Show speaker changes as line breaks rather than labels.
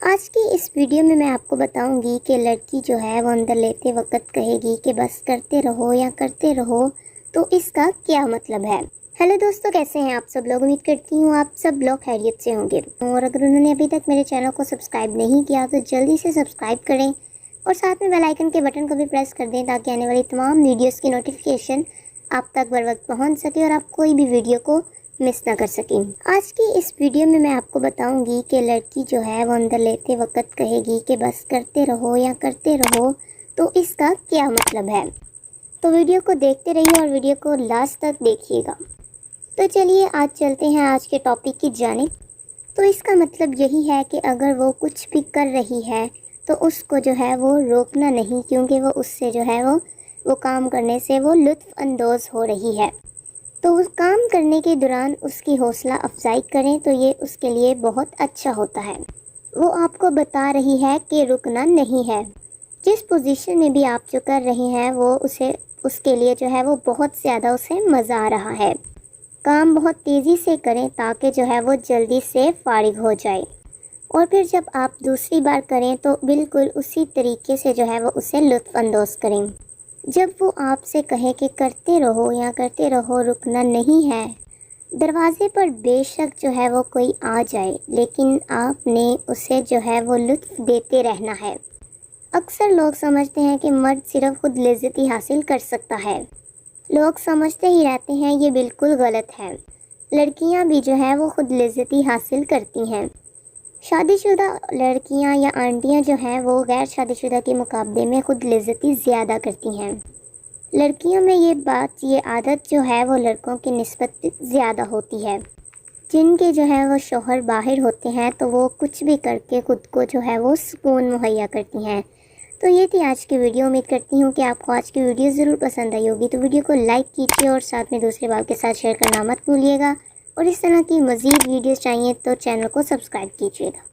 آج کی اس ویڈیو میں آپ کو بتاؤں گی کہ لڑکی جو ہے وہ اندر لیتے وقت کہے گی کہ بس کرتے رہو یا کرتے رہو، تو اس کا کیا مطلب ہے۔ ہیلو دوستو، کیسے ہیں آپ سب لوگ؟ امید کرتی ہوں آپ سب لوگ خیریت سے ہوں گے، اور اگر انہوں نے ابھی تک میرے چینل کو سبسکرائب نہیں کیا تو جلدی سے سبسکرائب کریں اور ساتھ میں بیل آئیکن کے بٹن کو بھی پریس کر دیں تاکہ آنے والی تمام ویڈیوز کی نوٹیفیکیشن آپ تک بر وقت پہنچ سکے اور آپ کوئی بھی ویڈیو کو مس نہ کر سکیں۔ آج کی اس ویڈیو میں آپ کو بتاؤں گی کہ لڑکی جو ہے وہ اندر لیتے وقت کہے گی کہ بس کرتے رہو یا کرتے رہو، تو اس کا کیا مطلب ہے۔ تو ویڈیو کو دیکھتے رہیے اور ویڈیو کو لاسٹ تک دیکھیے گا۔ تو چلیے آج چلتے ہیں آج کے ٹاپک کی جانب۔ تو اس کا مطلب یہی ہے کہ اگر وہ کچھ بھی کر رہی ہے تو اس کو جو ہے وہ روکنا نہیں، کیونکہ وہ اس سے جو ہے وہ کام کرنے سے وہ لطف اندوز ہو رہی ہے۔ تو وہ کام کرنے کے دوران اس کی حوصلہ افزائی کریں تو یہ اس کے لیے بہت اچھا ہوتا ہے۔ وہ آپ کو بتا رہی ہے کہ رکنا نہیں ہے۔ جس پوزیشن میں بھی آپ جو کر رہے ہیں وہ اس کے لیے جو ہے وہ بہت زیادہ اسے مزہ آ رہا ہے۔ کام بہت تیزی سے کریں تاکہ جو ہے وہ جلدی سے فارغ ہو جائے، اور پھر جب آپ دوسری بار کریں تو بالکل اسی طریقے سے جو ہے وہ اسے لطف اندوز کریں۔ جب وہ آپ سے کہے کہ کرتے رہو یا کرتے رہو، رکنا نہیں ہے، دروازے پر بے شک جو ہے وہ کوئی آ جائے، لیکن آپ نے اسے جو ہے وہ لطف دیتے رہنا ہے۔ اکثر لوگ سمجھتے ہیں کہ مرد صرف خود لذتی حاصل کر سکتا ہے۔ لوگ سمجھتے ہی رہتے ہیں، یہ بالکل غلط ہے۔ لڑکیاں بھی جو ہے وہ خود لذتی حاصل کرتی ہیں۔ شادی شدہ لڑکیاں یا آنٹیاں جو ہیں وہ غیر شادی شدہ کے مقابلے میں خود لذتی زیادہ کرتی ہیں۔ لڑکیوں میں یہ عادت جو ہے وہ لڑکوں کی نسبت زیادہ ہوتی ہے۔ جن کے جو ہے وہ شوہر باہر ہوتے ہیں تو وہ کچھ بھی کر کے خود کو جو ہے وہ سکون مہیا کرتی ہیں۔ تو یہ تھی آج کی ویڈیو۔ امید کرتی ہوں کہ آپ کو آج کی ویڈیو ضرور پسند آئی ہوگی، تو ویڈیو کو لائک کیجیے اور ساتھ میں دوسرے بار کے ساتھ شیئر کرنا مت بھولیے گا، اور اس طرح کی مزید ویڈیوز چاہیے تو چینل کو سبسکرائب کیجیے گا۔